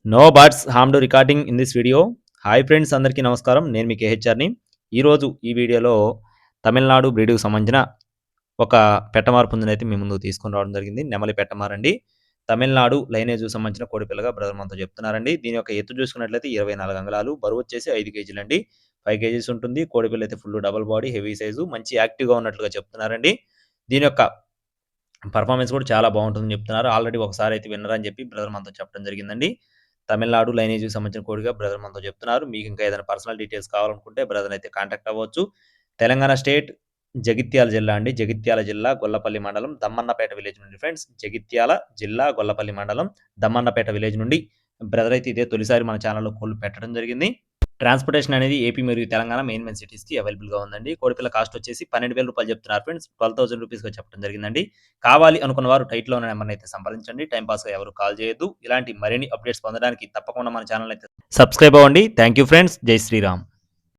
No birds harm to recording in this video. Hi friends, అందరికీ నమస్కారం. నేను మీ కేహెచ్ఆర్ని. ఈరోజు ఈ వీడియోలో తమిళనాడు బ్రీడ్‌కి సంబంధించిన ఒక పెట్టమార్ పుంజునైతే మీ ముందుకు తీసుకొని రావడం జరిగింది. నెమలి పెట్టమారండి. తమిళనాడు లైనేజ్‌కి సంబంధించిన కోడిపిల్లగా బ్రదర్ మనతో చెప్తున్నారండి. దీని యొక్క ఎత్తు చూసుకున్నట్లయితే 24 అంగుళాలు, బరువు వచ్చేసి 5 కేజీలండి. 5 కేజీస్ ఉంటుంది. కోడిపిల్ల అయితే full double body, heavy size, మంచి యాక్టివ్‌గా ఉన్నట్లుగా చెప్తున్నారండి. దీని యొక్క పర్ఫార్మెన్స్ కూడా చాలా బాగుంటుందని చెప్తున్నారు. ఆల్రెడీ ఒకసారి అయితే విన్నర్ అని చెప్పి బ్రదర్ మనతో చెప్పడం జరిగిందండి. తమిళనాడు లైనేజ్‌కి సంబంధించిన కోడిగా బ్రదర్ మనతో చెప్తున్నారు. మీకు ఇంకా ఏదైనా పర్సనల్ డీటెయిల్స్ కావాలనుకుంటే బ్రదర్‌ని అయితే కాంటాక్ట్ అవ్వచ్చు. తెలంగాణ స్టేట్ జగిత్యాల జిల్లా అండి. జగిత్యాల జిల్లా గొల్లపల్లి మండలం దమ్మన్నపేట విలేజ్ నుండి ఫ్రెండ్స్. జగిత్యాల జిల్లా గొల్లపల్లి మండలం దమ్మన్నపేట విలేజ్ నుండి బ్రదర్ అయితే ఇదే తొలిసారి మన ఛానల్‌లో కోళ్లు పెట్టడం జరిగింది. ట్రాన్స్‌పోర్టేషన్ అనేది ఏపీ మరియు తెలంగాణ మెయిన్ సిటీస్‌కి అవైలబుల్‌గా ఉందండి. కోడిపిల్ల కాస్ట్ వచ్చేసి రూ. 12,000 చెప్తున్నారు ఫ్రెండ్స్. రూ. 12,000గా చెప్పడం జరిగిందండి. కావాలి అనుకున్న వారు టైటిల్‌లో ఉన్న నెంబర్‌ని అయితే సంప్రదించండి. టైమ్ పాస్‌గా ఎవరు కాల్ చేయొద్దు. ఇలాంటి మరిన్ని అప్డేట్స్ పొందడానికి తప్పకుండా మన ఛానల్ అయితే సబ్స్క్రైబ్ అవ్వండి. Thank you friends. జై శ్రీరామ్.